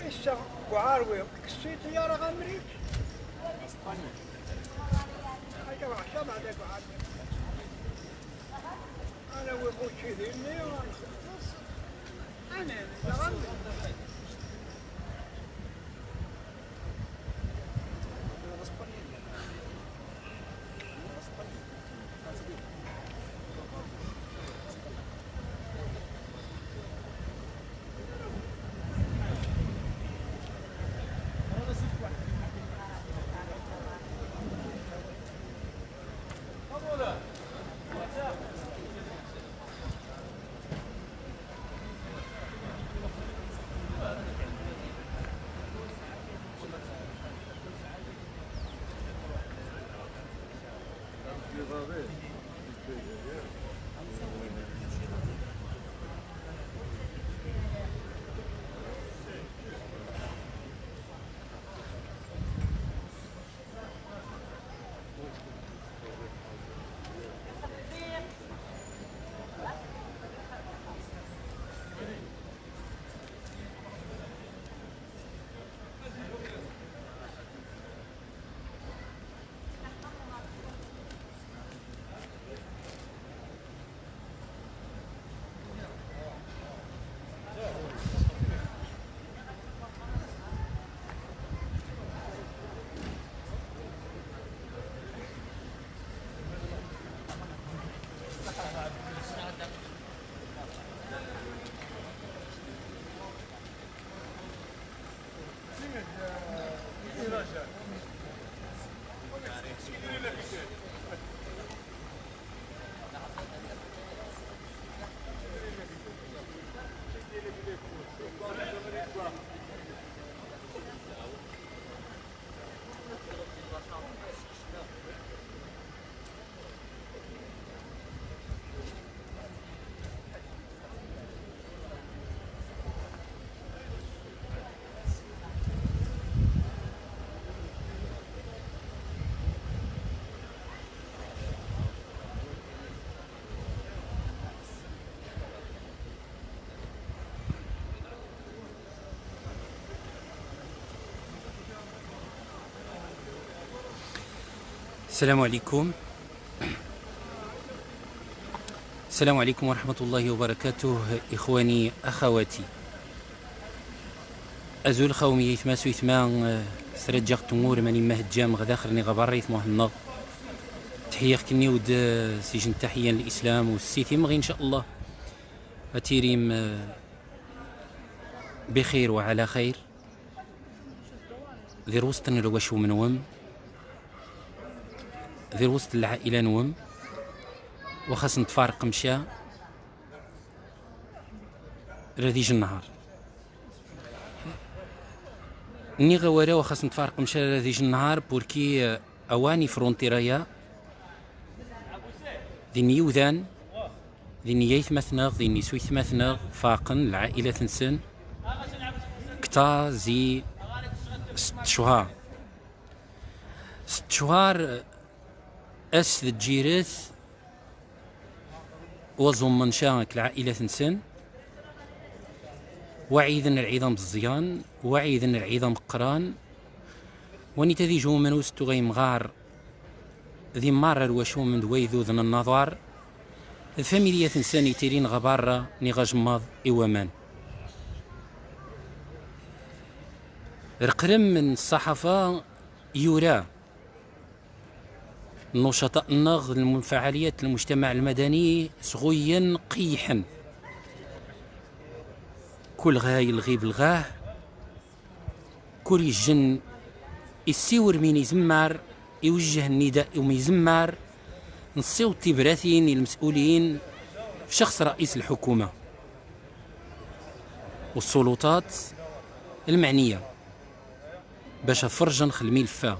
إيشا وعاروي كسي طيارة غامريك حاجة وحشة بعدك وعاروي أنا ويقول شي ذيني أنا غامري السلام عليكم. السلام عليكم ورحمة الله وبركاته. إخواني أخواتي أزول خومي يثماس ويثمان سرجق تمور ماني مهجام غدا خرني غبريت مهنغ تحية كني ود سيجن تحية للإسلام والسيتي مغي إن شاء الله أتيريم بخير وعلى خير ذي وسط الوشو منوم ذي وسط العائلة نوم وخاص نتفارق مشى رديج النهار ني غوارا وخاص نتفارق مشى رديج النهار بوركي اواني فرونتيرايا ذي نيوذان ذي نيايث مثنغ ذي نيسويث مثنغ فاقن العائلة تنسن كتا زي 6 شهور 6 شهور أس الجيرث وزم من شانك العائلة تنسن وعيذن العظام الزيان وعيذن العظام قران وني تذي جو من وستو غي مغار ذي مرر وشو من دويذو ذن النظار الفاميليا تنساني تيرين غبارة ني غجماض إوامان القرم من الصحافة يورا نشطاء النغ المفاعليات المجتمع المدني صغيا قيحا كل غاي الغيب الغاه كل الجن السيور مين يزمر يوجه النداء يوم يزمر نصيو التبراثين المسؤولين في شخص رئيس الحكومة والسلطات المعنية باش فرجنخ الملف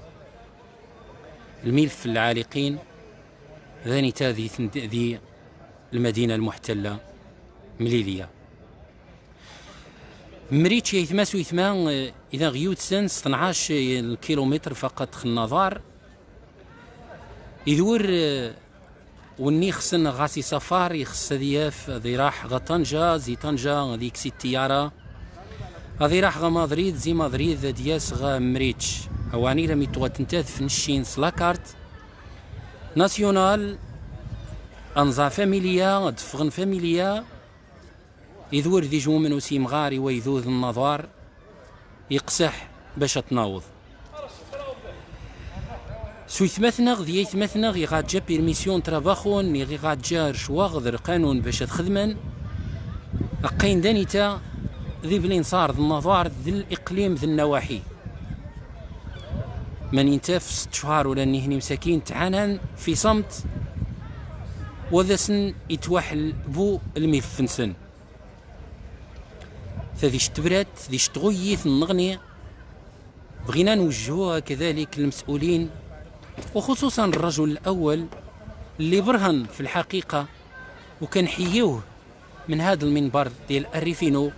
الملف العالقين ذاني تاذي ذي المدينة المحتلة مليلية مريتش يثماس ويثمان إذا غيوت سن 12 كيلومتر فقط خناظار يدور وني خصن غاسي سفار يخص دياف ذي راح غا طنجة زي طنجة ذيك سي التيارة هذه راح غا مدريد زي مدريد دياس غا مريتش اواني لم يتوتنتاث في نشين سلاكارت ناسيونال انزا فاميليا دفغن فاميليا يذور ذي جومن وسيم غاري ويذوذ النظار يقسح باش تناوض سويث مثنغ ذيث مثنغ يغاد جا بيرميسيون ترافاخون يغاد جا رشواغ ذر قانون باش تخدمن أقين دانيتا ذي بلين صار ذي النظار ذي الإقليم ذي النواحي من ينتاف 6 شهور ولا هني مساكين تعانان في صمت وذا سن يتوحل بو الميفنسن فذي شتبرات ذي شتغيث النغني بغينا نوجهوها كذلك للمسؤولين وخصوصا الرجل الأول اللي برهن في الحقيقة وكان حيوه من هذا المنبر ديال الريفينو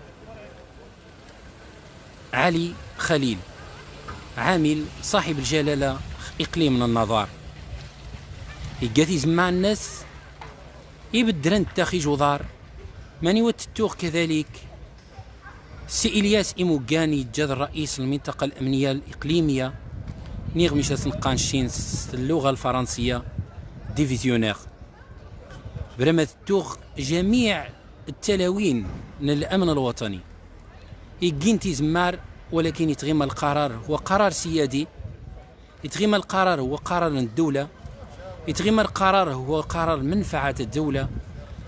علي خليل عامل صاحب الجلالة إقليم النظار يقاثيز مع الناس يبدرن تاخي جودار ماني وتتوغ كذلك سي إلياس إيموغاني جاد رئيس المنطقة الأمنية الإقليمية نيغ سنقانشين اللغة الفرنسية ديفيزيونير برما تتوغ جميع التلاوين من الأمن الوطني يجين تيزمار ولكن يتغيم القرار هو قرار سيادي يتغيم القرار هو قرار الدولة يتغيم القرار هو قرار منفعة الدولة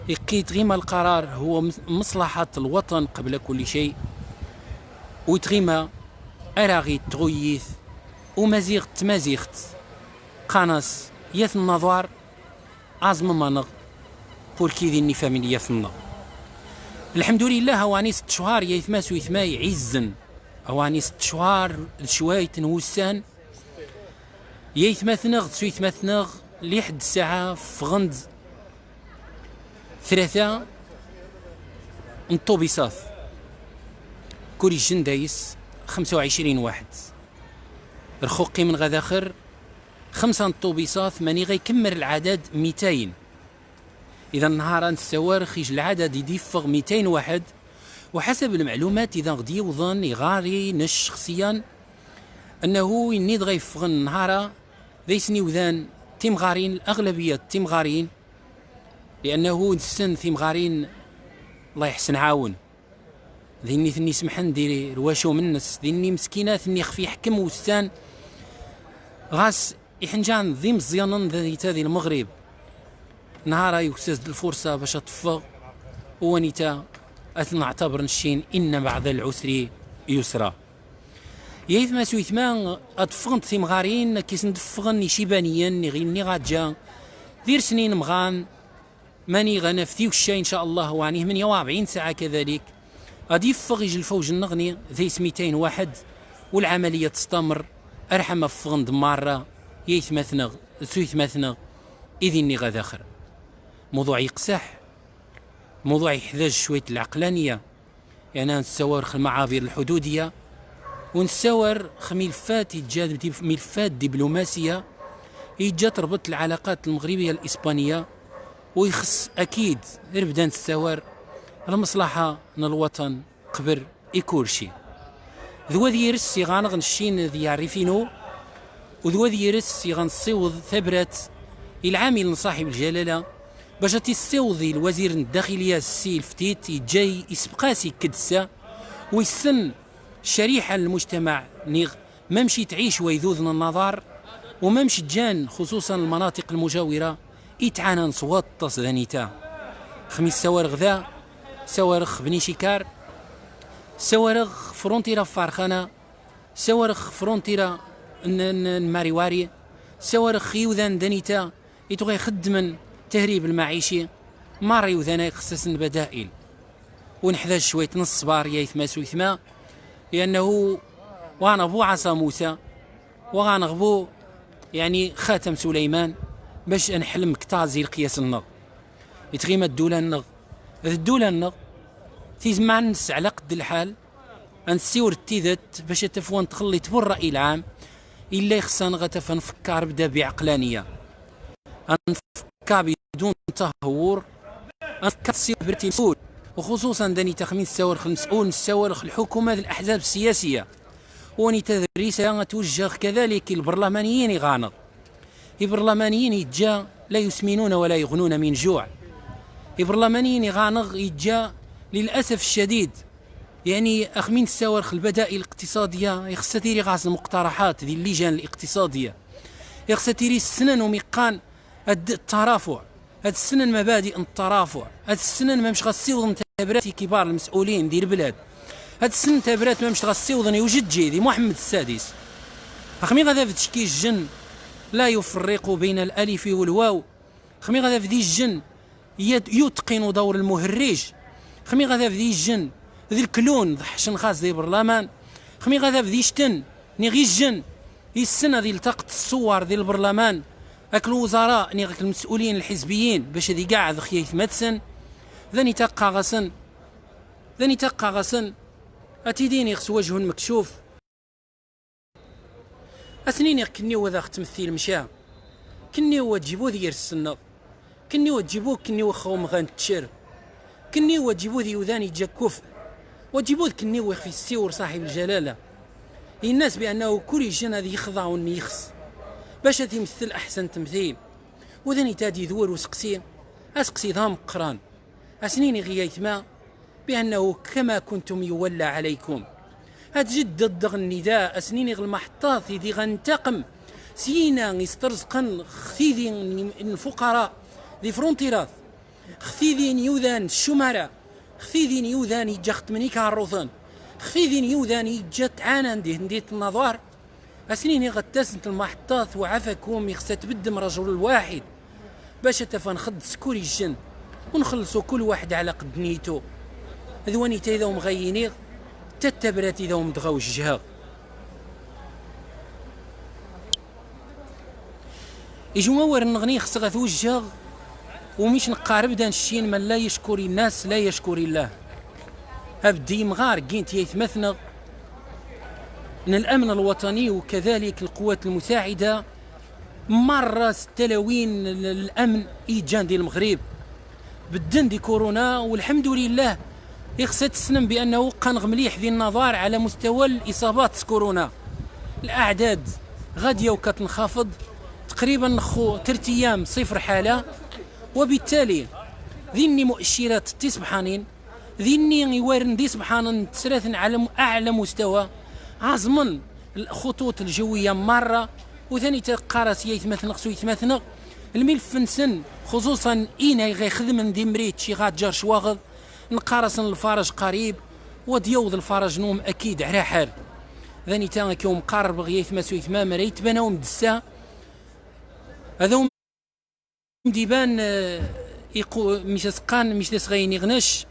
يتغيم القرار هو مصلحة الوطن قبل كل شيء ويتغيم أراغي تغيث ومزيغ تمازيغت قاناس يث النظار عزم منغ بولكي ذي فاميليا ثنا الحمد لله هواني 6 شهور يثماس ويثماي عزن هواني 6 شهور شويت نوسان يثمثنغ سويثمثنغ لحد الساعة فغند 3 انطوبيسات كوري جندايس 25 واحد رخوقي من غداخر 5 انطوبيسات ماني غيكمل العدد 200 إذا نهارا السوارخ يجي العدد يدفغ 200 واحد وحسب المعلومات إذا غدي يوظن يغاري نش شخصيا أنه ينيد غيفغن نهارا ذيسني وذان تيمغارين الأغلبية تيمغارين لأنه نسن تيمغارين الله يحسن عاون ذيني ثني سمحن ديري رواشو من الناس ذيني مسكينات ثني خفي حكم وستان غاس يحنجان ذي مزيانا ذي المغرب نهارا يكسز الفرصة باش تفغ ونيتا نعتبر نشين إن بعد العسر يسرا يايث ما سويثمان أتفغنت ثمغارين كيس ندفغن يشيبانيا نغيني غاجا دير سنين مغان ماني غنفتيو الشاي إن شاء الله وعنيه من 40 ساعة كذلك غادي يفغ يجي الفوج النغني ذي 200 واحد والعملية تستمر أرحم فغن دمارة يايث مثنغ سويث مثنغ إذني غاداخر موضوع يقسح موضوع يحتاج شوية العقلانية يعني نساور المعابر الحدودية ونساور ملفات يتجاد ملفات دبلوماسية يجا تربط العلاقات المغربية الإسبانية ويخص أكيد نبدا نساور المصلحة من الوطن قبر إيكورشي ذو ذي يرس يغانغ نشين ذي يعرفينو وذو ذي يرس يغنصيوض ثبرت العامل صاحب الجلالة باش تيستوضي الوزير الداخلية السي الفتيت يجاي يسبقاسي كدسة ويسن شريحة المجتمع نيغ ممشي تعيش ويذوذن النظر وممشي جان خصوصا المناطق المجاورة يتعانى نصوات تصدانيتا خميس سوارغ ذا سوارخ بني شيكار سوارغ فرونتيرا فارخانة سوارغ فرونتيرا الماريواري سوارخ يوذان دانيتا يتغي خدمن تهريب المعيشي مار يوذانا يخصص البدائل ونحتاج شوية نص صبار يايثما سويثما لأنه وغنغبو عصا موسى وغنغبو يعني خاتم سليمان باش نحلم كتازي القياس النغ يتغيما الدولة النغ تيزمع نس على قد الحال نسيور التيذات باش تفوان تخلي تبو الرأي العام إلا يخصنا غتفا نفكر بدا بعقلانية نفكر بدون تهور نفكر سير برتي مسؤول وخصوصا داني تخمين السوارخ المسؤول السوارخ الحكومة الأحزاب السياسية، وني رسالة توجه كذلك البرلمانيين غانض. البرلمانيين يتجا لا يسمنون ولا يغنون من جوع. البرلمانيين غانغ يتجا للأسف الشديد يعني أخمين السوارخ البدائل الاقتصادية يخستيري غاز المقترحات ذي اللجان الاقتصادية، يخستيري السنن وميقان الترافع، هاد السنن مبادئ الترافع، هاد السنن ما مش غاسيوضن تبراتي كبار المسؤولين ديال البلاد، هاد السن تبرات ما مش غاسيوضن يوجد جيدي محمد السادس. أخمي غادا في تشكي الجن لا يفرق بين الألف والواو، خمي غادا في ذي الجن يتقن دور المهرج، خمي غادا في ذي الجن ذي الكلون ذي حشن خاص ذي برلمان، خمي غادا في ذي شتن نغي الجن السنة ذي التقط الصور ذي البرلمان هاك الوزراء نغاك المسؤولين الحزبيين باش ذي قاعد خيايث مدسن ذاني تقا غسن اتيدين يخس وجه مكشوف اثنين كني وذا تمثيل مشى كني هو تجيبو ذي السنة كني هو تجيبوه كني هو خوم غنتشر كني هو تجيبو ذي وذاني جاكوف وتجيبوه كني هو في السيور صاحب الجلالة الناس بأنه كل جن هذا يخضع ونيخس باش تمثل أحسن تمثيل وذاني تادي ذور وسقسي أسقسي ضام قران أسنيني غيايت ما بأنه كما كنتم يولى عليكم هتجدد النداء أسنيني المحطات دي غنتقم سينا يسترزقن خثيذي الفقراء ذي فرونتيراث خثيذي يوذان الشمراء خثيذي يوذان يجخت منيك الروثان خثيذي يوذان يجت عانا نديت النظار أسنيني غتاسنت المحطات وعفاكم يخسات بدم رجل الواحد باش تفنخد سكوري الجن ونخلصوا كل واحد على قد نيتو ذواني تايذا ومغينيغ تتبراتي ذا ومدغاو الجهاغ إجماور النغني خصغا توجه ومش نقارب دان الشين من لا يشكر الناس لا يشكر الله هبدي مغار كينت يتمثنغ من الأمن الوطني وكذلك القوات المساعدة مرة تلاوين الأمن إيجان دي المغرب بالدن دي كورونا والحمد لله يخصت السنم بأنه قنغ مليح ذي النظار على مستوى الإصابات كورونا الأعداد غادية وكتنخفض تقريبا 3 أيام 0 حالة وبالتالي ذيني مؤشرات تسبحانين ذيني يوارن دي سبحان تسراثن على أعلى مستوى عزمن الخطوط الجوية مرة وثاني تقارس يتمثل خصو يتمثل الملف نسن خصوصا إينا يخدم دي مريت شي غاد جار شواغض نقارس الفرج قريب وديوض الفرج نوم أكيد على حال ذاني تانا كيوم قارب غيث مسوي ثمام ريت بناوم دسا هذا ديبان يقو مش سقان مش تسغيني غنش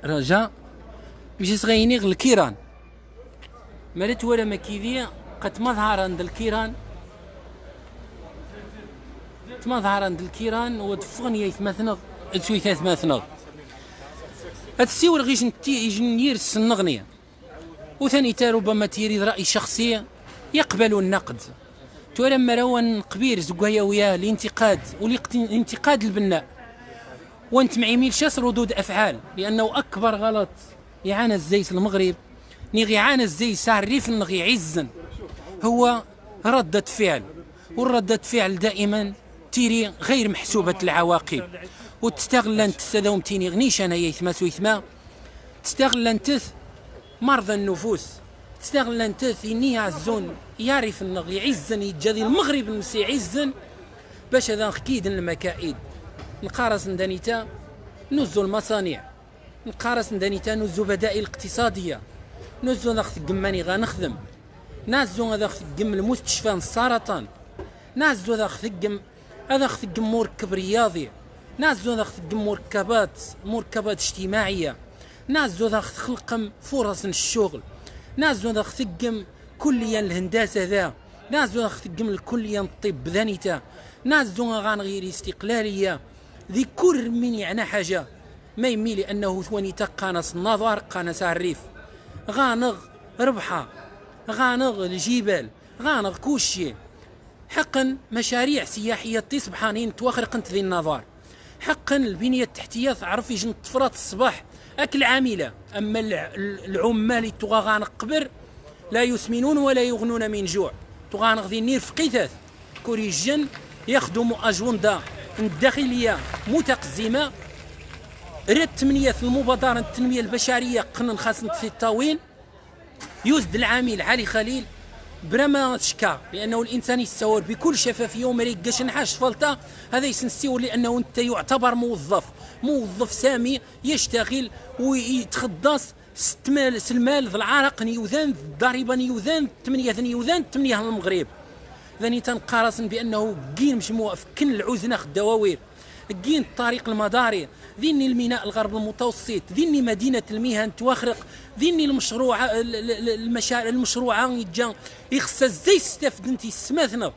رجاء مش تسغيني غ الكيران مرت ولا مكيدية قد مظهر عند الكيران تمظهر عند الكيران ودفغني يتمثنغ تسوي تثمثنغ هتسيور غيش يجنير السنغنية وثاني تا ربما تيريد رأي شخصي يقبل النقد تولما روان قبير زقايا وياه الانتقاد والانتقاد البناء وانت معيميل شاس ردود أفعال لأنه أكبر غلط يعانى الزيت المغرب نغي عانى الزيت سعريف نغي عزا هو ردة فعل والردة فعل دائما تيري غير محسوبة العواقب وتستغل أنت تذوم تيني غنيش أنا يثماس ويثما تستغل أنت مرضى النفوس تستغل أنت إني عزون يعرف أنه يعزن يتجادي المغرب المسي عزن باش هذا أكيد المكائد نقارس ندانيتا نزو المصانع نقارس ندانيتا نزو بدائل اقتصادية نزو ذا خدماني غنخدم نازو هذا خدم المستشفى السرطان نازو هذا خدم مركب رياضي نازو ذا خدم مركبات اجتماعية نازو ذا خلقم فرص الشغل نازو ذا خدم كليا الهندسة ذا نازو ذا خدم الكليا الطب ذانيتا نازو غان غير استقلالية ذي كل من يعني حاجة ما يميل لأنه ثواني تقانس النظر قانس الريف غانغ ربحة غانغ الجبال غانغ كوشي حقا مشاريع سياحية تصبحانين توخرق انت ذي النظر حقا البنيه التحتيه تعرف يجن طفرات الصباح اكل عامله، اما العمال تغاغان قبر لا يسمنون ولا يغنون من جوع، تغان غادي نير في قيثاث كوريجن يخدموا اجوندا الداخليه متقزمه رد تمنيه المبادره التنميه البشريه قنن خاص التطاوين يزد العامل علي خليل برما شكا لانه الانسان يستوعب بكل شفافيه وما يلقاش نحاش فلطه، هذا يسنسيو لانه انت يعتبر موظف سامي يشتغل ويتخدص المال ذا العرق نيوذان الضريبه نيوذان 8 نيوذان 8 المغرب. ذاني تنقارصن بانه كين مش موقف كن العزنخ الدواوير كين الطريق المداري ذيني الميناء الغرب المتوسط ذيني مدينه المهن تواخرق ذيني المشروعه يتجا يخص زي استفدنتي السماثنا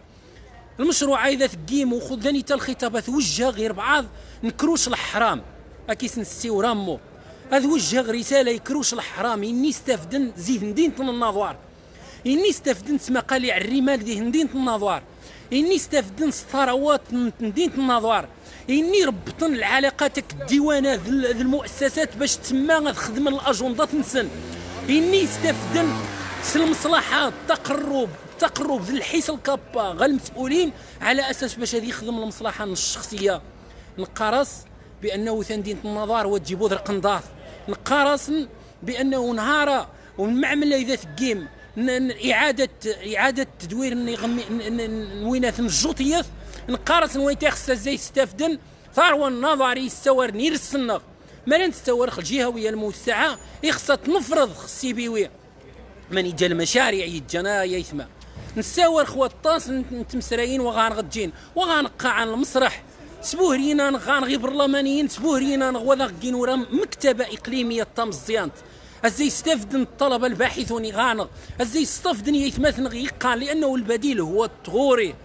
المشروع اذا تقيم وخذ ذاني تا الخطابات وجه غير بعض نكروش الحرام اكيس نسيو رامو هذا وجه رساله يكروش الحرام اني استفدن زيد ندين النظوار اني استفدن مقاليع الرمال دي ندين النظوار اني استفدن الثروات ندين النظوار اني ربطن العلاقات الديوانات المؤسسات باش تما تخدم الاجنده تنسن اني استفدن المصلحات تقرب ذي الحيس الكابا غا المسؤولين على اساس باش هذه يخدم المصلحه الشخصيه. نقارص بانه ثندين النظار وتجيبوا ذا القنضاض، نقارص بانه نهار والمعمله اذا تقيم اعاده تدوير نوينات الجوطيات نقارص وين تخص زي استفدن ثروه النظري يستور نير السنغ مالين تستور الجهويه الموسعه يخصها تنفرض خصي بيوي من يجا المشاريع يتجانا يثما نساور خوطاس نتمسراين وغانغجين وغانقع عن المسرح سبوهرينا غانغي برلمانيين سبوهرينا نغوذاقين ورا مكتبه اقليميه طمزيانت ازاي يستفدن الطلبه الباحثون غانغ ازاي يستفدن يتمثل غيقان لانه البديل هو الثغوري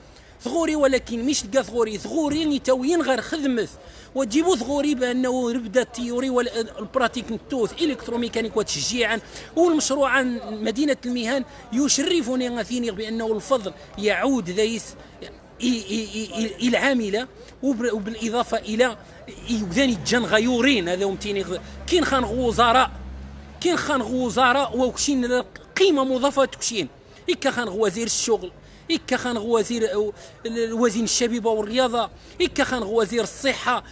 ولكن مش تلقى ثغوري نيتاويين غير خدمت وتجيبوا ثغوري بانه ربدا التيوري والبراتيك نتوث الكتروميكانيك وتشجيعا والمشروع مدينه المهن يشرفني غاثيني بانه الفضل يعود ذيس الى العامله وبالاضافه الى ذاني جن غيورين هذا ومتيني كين خان وزراء وكشين قيمه مضافه تكشين إكا خان وزير الشغل إكا خان وزير الشبيبه والرياضه إكا خان وزير الصحه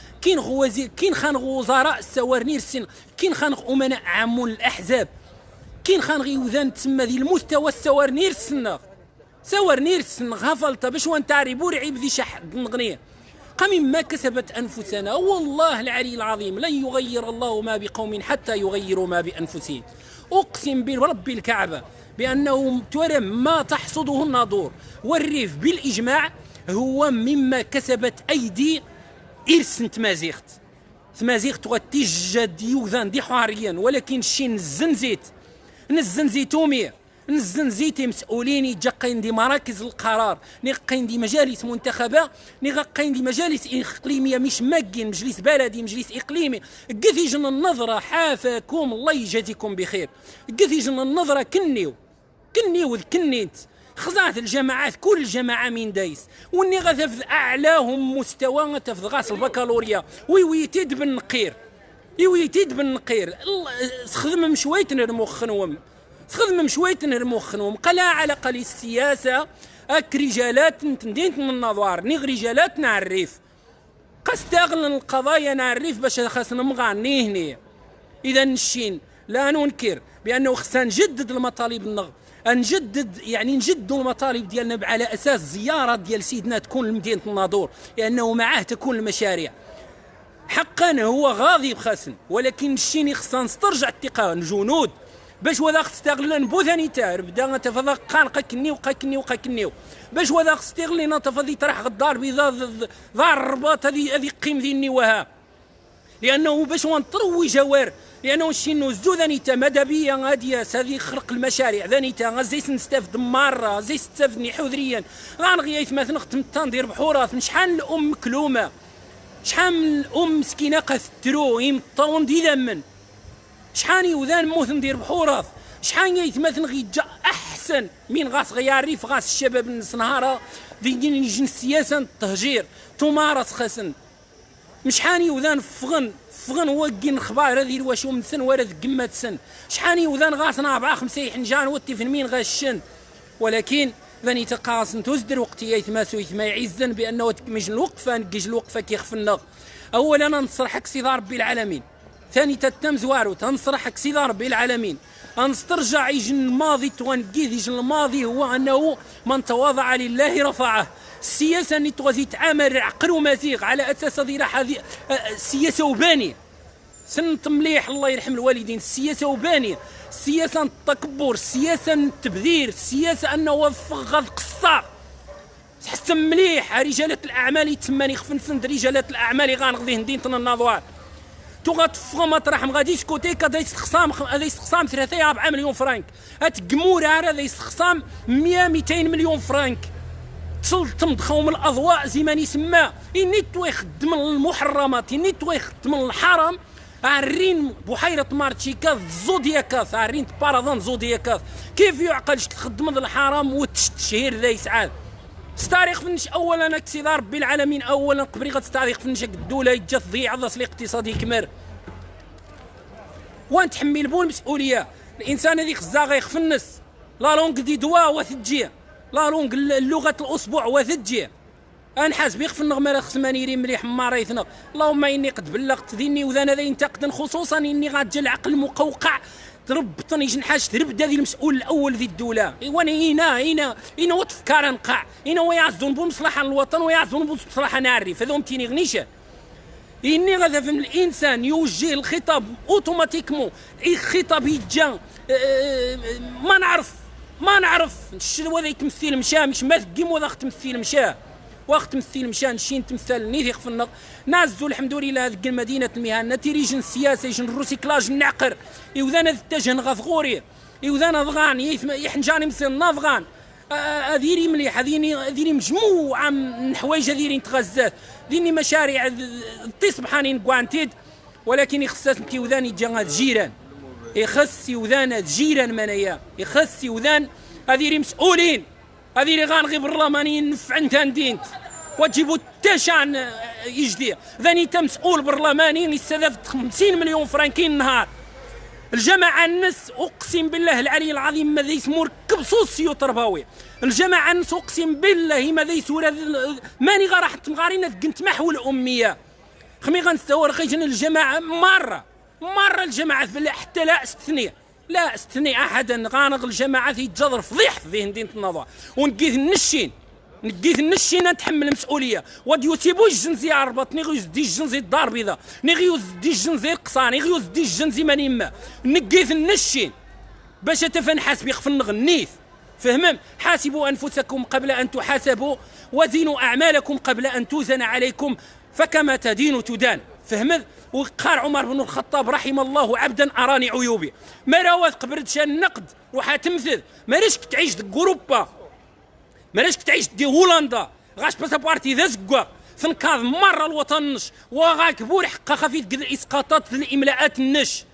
كين خان وزراء السوارنير السن كين خان امناء عامون الاحزاب كين خان غيوذان تسمى ذي المستوى السوارنير السن غفلت باش وانت عريبو عيب ذي شح نغنيه قم ما كسبت انفسنا والله العلي العظيم لن يغير الله ما بقوم حتى يغيروا ما بانفسهم. اقسم برب الكعبه بانه ترى ما تحصده الناظور والريف بالاجماع هو مما كسبت ايدي ارث تمازيغت وتجد يوذان دي حواريا ولكن شي نزن زيتي مسؤولين يجقين دي مراكز القرار نقين دي مجالس منتخبه نقين دي مجالس اقليميه مش ماكين مجلس بلدي مجلس اقليمي قثي جن النظره حافاكم الله يجازيكم بخير قثي جن النظره كنيو ذكنيت خزعت الجماعات كل جماعه من دايس واني غتفذ اعلاهم مستوى غتفذ غاس البكالوريا ويويتيد بالنقير خدم مشويت نرمخنهم قلا على قلي السياسه اك رجالات ندينت من النظار نغ رجالات نعرف قستغل القضايا نعرف باش خاصنا مغاني هنا. اذا نشين لا ننكر بانه خصنا نجدد المطالب نجدوا المطالب ديالنا على اساس زياره ديال سيدنا تكون لمدينه الناظور لانه معاه تكون المشاريع حقا هو غاضب خاصن ولكن الشيني خصنا نسترجع الثقه الجنود باش وذا تستغل نبوذاني تاع بدا تفضل قاكنيو باش وذا تستغل تفضي طرح الدار بيضاء ضار الرباط هذه قيم ذي النواها لانه باش نطروي جوار لانه الشينو زوذاني تا مدبيه غاديه هذه خرق المشاريع ذاني تا غزيس نستافد مره زي نستافدني حذريا غنغيث مثلا ختم ندير بحورات شحال الام مكلومه شحال من الام مسكينه قثرو يمطون دي ذمن شحال يوذان موت ندير بحورات شحال يتمثل غيجا احسن من غاس غياري في غاس الشباب النهار ذي يجن السياسه التهجير تمارس خسن مشحاني وذان فغن وكين خبار هذه الواشو من سن ورد قمة سن شحاني وذان غاسنا 4 5 حنجان وتي فنمين غاشن ولكن ذاني تقاصن تزدر وقتي يتماسو يتما يعزن بانه تكمج الوقفه نكج الوقفه كيخفنا. اولا ننصرحك سيدي ربي العالمين، ثاني تتم زوارو تنصرحك سيدي ربي العالمين انسترجع يجن الماضي توانكيذ يجن الماضي هو انه من تواضع لله رفعه. السياسه اللي تغازي تعامل عقل ومزيغ على اساس هذه السياسه وبانيه سنت مليح الله يرحم الوالدين. السياسه وبانيه، السياسه التكبر، السياسه التبذير، السياسه انه غاد قصار حسن مليح. رجالة الاعمال يتماني خفنفن رجالة الاعمال غنغذي هندين النظوار تو غتفغ مطرح غادي ديسكوتيك هذا يستخصام 3 4 مليون فرانك، هاد الجمهور هذا يستخصام 100 200 مليون فرانك تمضخوم الاضواء زي ما يسمى. اني تو يخدم المحرمات، اني تو يخدم الحرام عارين بحيرة مارتشيكاث زودياكاث، عارين بارادون زودياكاث كيف يعقل تخدم الحرام والتشهير ذا يسعاد. ستاريخ فنش اولا سيدي ربي العالمين اولا قبل غتستاريخ فنش الدوله يجا تضيع الظل الاقتصادي كمر وان تحمل بو المسؤوليه. الانسان هذيك خزا غيخفنس لا لونغ دي دوا وثجي لا لونغ لغه الاسبوع وثجي انحاس بيخف النغمه خصماني يري مليح ماريثنا. اللهم اني قد بلغت ذني وذا ذا ينتقدا خصوصا اني غاتجا العقل المقوقع تربطني جنحاش تربد هذه المسؤول الاول ذي الدوله. وانا هنا وتفكار نقع هنا ويعزون بمصلحه الوطن ويعزون بمصلحه نعرف هذوم تيني غنيشه. اني غادا فهم الانسان يوجه الخطاب اوتوماتيكمون الخطاب يجا ما نعرف الشنو هذا يتمثل مشى مش ما ثقيم وذا تمثيل مشى وقت تمثيل مشى نشين تمثال نيثيق في النق نازو الحمد لله هذيك المدينه المهنه تيريجن السياسه يجن الروسيكلاج النعقر يوذانا التجن غفغوري يوذانا ضغان يحنجاني مثل نافغان هذيري مليح هذيري مجموعه من الحوايج هذيري نتغزات ديني مشاريع تصبحاني كوانتيد ولكن يخصص تيوذان يجا جيران يخص يوذان جيران منايا يخص يوذان هذيري مسؤولين هذيري غانغي برلمانيين نفعن تاندينت وتجيبوا التشان يجدي ذاني مسؤول برلماني يستهدف 50 مليون فرانكين النهار. الجماعه الناس اقسم بالله العلي العظيم ماذا يسمور كبسوسيو تربوي الجماعه الناس اقسم بالله ماذا يسور ماني غا راح تمغارينا كنت محو الاميه خمي غنستور خيجن الجماعه مره الجماعه بالله حتى لا استثني احدا غانغ الجماعه يتجذر فضيح في مدينه النظر ونقيث النشين نتحمل المسؤوليه وديو تيبو الجنزي عربط نغيوز دي الجنزي الدار بيضاء نغيوز دي الجنزي القصان نغيوز دي الجنزي مانيما نقيث النشين باش تفنحاس بيخفن غنيث فهمم. حاسبوا انفسكم قبل ان تحاسبوا وزنوا اعمالكم قبل ان توزن عليكم فكما تدين تدان فهمت. وقال عمر بن الخطاب رحم الله عبدا اراني عيوبي ما راوث قبرتش النقد روح تمثل ماليش تعيش دي اوروبا ماليش تعيش دي هولندا غاش باسابوارتي ذا زكوا فنكاظ مره الوطنش وغاك بور حقا خفيف قد الاسقاطات الاملاءات النش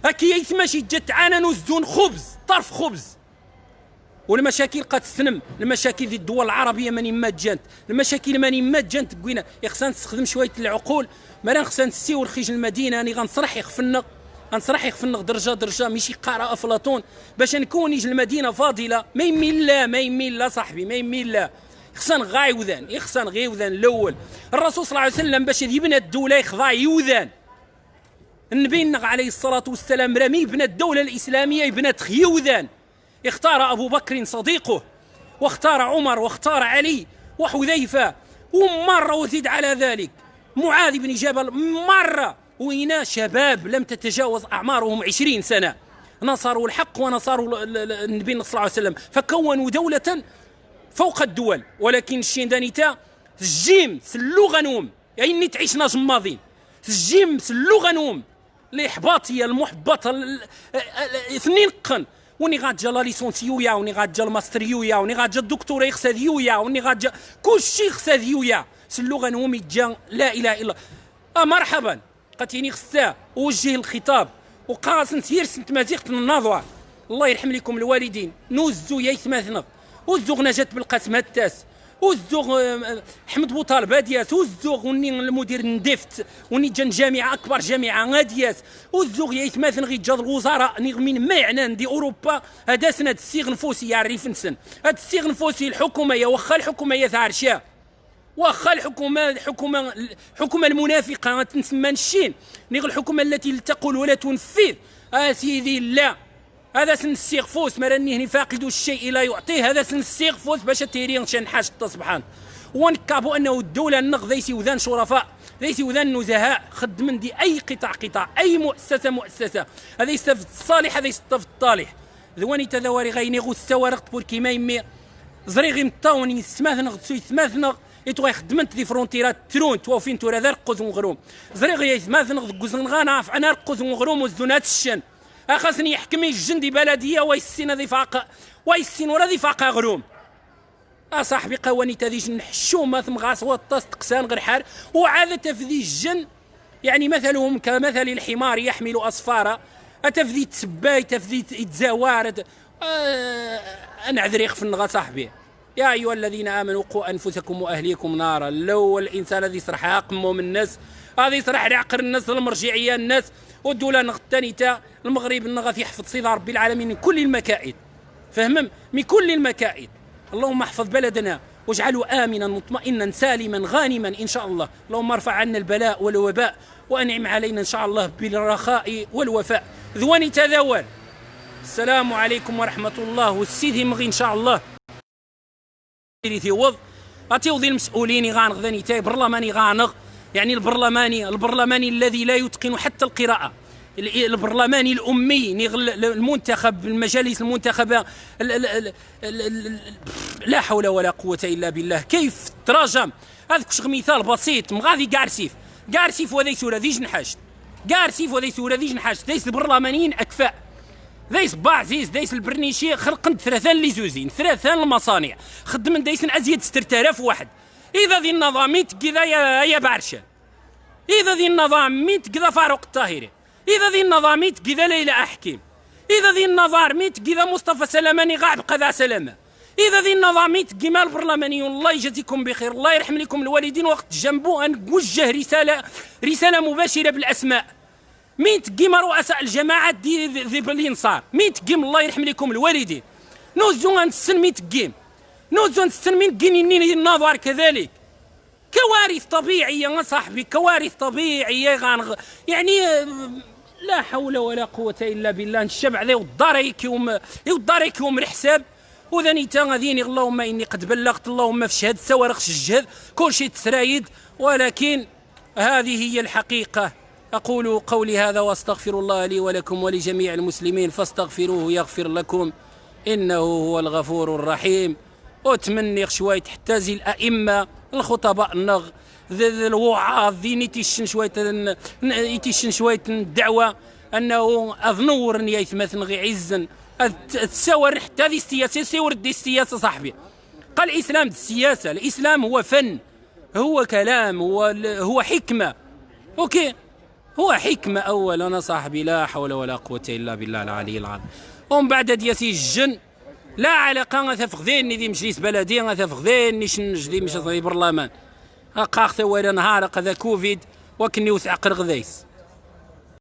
هكي يتماشي جات عانن وزون خبز طرف خبز. والمشاكل قد تسنم المشاكل دي الدول العربيه ماني ماجانت المشاكل ماني ماجانت كوينا خصنا نستخدم شويه العقول ما خصنا نسيو خريج المدينه راني غنصرح يخفنق درجه ماشي قراءه افلاطون باش نكون يجي المدينه فاضله ما يميل لا صاحبي ما يميل لا خصنا غايوذان خصنا غيوذان الاول. الرسول صلى الله عليه وسلم باش يبنى الدوله يخضع يوذان النبي عليه الصلاه والسلام رمي يبنى الدوله الاسلاميه يبنى يوذان اختار ابو بكر صديقه واختار عمر واختار علي وحذيفه ومره وزيد على ذلك معاذ بن جبل مره وإنا شباب لم تتجاوز أعمارهم 20 سنة نصروا الحق ونصروا النبي صلى الله عليه وسلم فكونوا دولة فوق الدول. ولكن الشيندانيتا الجيم سلو غنوم يعني تعيش ناجم ماضين الجيم سلو غنوم الإحباطية المحبطة اثنين قن وني غاتجا لا ليسونسيويا وني غاتجا الماستريويا وني غاتجا الدكتوراه يخساديويا وني غاتجا كلشي خساديويا سلو غنوم يتجا لا إله إلا مرحبا قاتيني خصها وجه الخطاب وقاص نسير سنت مزيغة النظوة الله يرحم لكم الوالدين نوزو يا يثمثنا وزو غنا جات بالقسمة التاس والزوغ حمد بوطالبه دياس، والزوغ وني المدير ندفت وني جن جامعه اكبر جامعه غادياس، والزوغ يتماثل غي جاد الوزراء من ما يعنان دي اوروبا. هذا سنه السيغ نفوسي يعرف نسن هاد السيغ نفوسي الحكومه يا واخا الحكومه يا تعرشا، واخا الحكومه المنافقه تنسمى الشين نيغ الحكومه التي تقول ولا تنفذ. سيدي لا، هذا سن السيغ فوس مراني هني فاقد الشيء لا يعطيه، هذا سن السيغ فوس باش تيرين شان حاجه سبحان. ونكابو انه الدوله النغ ذي وذان شرفاء ذي وذان نزهاء خد من دي اي قطاع اي مؤسسه هذا يستفد الصالح هذا يستفد الطالح. ذواني تذواري غيني غو السوارق بور كيما يمي زريغي مطاوني سماثنغ تسوي سماثنغ يتوي خدمت دي فرونتيرات ترون توفين تورا ذا رقوز ونغروم زريغي سماثنغ كوزن غانا عنا رقوز ونغروم والزونات الشن خاصني يحكمي الجندي بلديه ويسين ذي فاق ويسين ورا ذي فاق غروم. صاحبي قواني تذيش نحشومه ثم غاص وطاس تقسان غير حار وعاد تفذي الجن يعني مثلهم كمثل الحمار يحمل اصفارا تفذي تسباي تفذي يتزاوارد. انا عذري في النغا صاحبي. يا ايها الذين امنوا قوا انفسكم واهليكم نارا. لو الانسان الذي يصرح عقمه من الناس هذا يصرح عقر الناس المرجعيه الناس والدوله الثانيه تا المغرب النغا يحفظ صيد ربي العالمين من كل المكائد فهمم من كل المكائد. اللهم احفظ بلدنا واجعله امنا مطمئنا سالما غانما ان شاء الله. اللهم ارفع عنا البلاء والوباء وانعم علينا ان شاء الله بالرخاء والوفاء. ذواني تذاول. السلام عليكم ورحمه الله. والسيدي مغي ان شاء الله تيوض غتيوضي المسؤولين غانغ تاي برلماني غانغ يعني البرلماني الذي لا يتقن حتى القراءه، البرلماني الامي المنتخب المجالس المنتخبه لا حول ولا قوه الا بالله. كيف تراجم هذاك مثال بسيط مغادي كارسيف وذي سوره ذي جنحاش كارسيف وذي سوره ذي جنحاش ذيس البرلمانيين اكفاء ذيس بعزيز ذيس البرنيشي خلقن ثلاثه اللي زوزين ثلاثه المصانع خدم ديسن ازيد 6000 واحد. اذا ذي النظام كذا يا بعرشان، اذا ذي النظام كذا فاروق الطاهري، اذا ذي النظام كذا ليلى احكيم، اذا ذي النظام كذا مصطفى سلاماني غاع بقى سلامه، اذا ذي النظام كيما البرلمانيون الله يجازيكم بخير الله يرحم لكم الوالدين وقت جنبو ان نوجه رساله مباشره بالاسماء. مين تقيم رؤساء الجماعات دي بالانصار مين تقيم الله يرحم لكم الوالدين نوزو نسن مين تقيم نوزو نسن مين تقيني النظر كذلك. كوارث طبيعيه يا صاحبي كوارث طبيعيه يعني لا حول ولا قوه الا بالله. الشبع ذي والضريك يوم الحساب وذاني تا غاديني اللهم اني قد بلغت اللهم في شهاده سوارقش الجهد كل شيء تسرايد ولكن هذه هي الحقيقه. أقول قولي هذا وأستغفر الله لي ولكم ولجميع المسلمين فاستغفروه يغفر لكم إنه هو الغفور الرحيم. وأتمنى شوية حتى زي الأئمة الخطباء النغ الوعاظ ذي يتيشن شوية الدعوة أنه أذنور يثمثن غي عزا تساور حتى ذي السياسة سيور دي السياسة صاحبي. قال الإسلام دي السياسة، الإسلام هو فن هو كلام هو حكمة أوكي هو حكمة أولا صاحبي لا حول ولا قوة إلا بالله العلي العظيم. ومن بعد دياسي الجن لا علاقة غتفقديني دي مجلس بلدي غتفقديني شنج دي مش برلمان قاخ ثوالي نهار قذا كوفيد وكني وثعقر غذيس.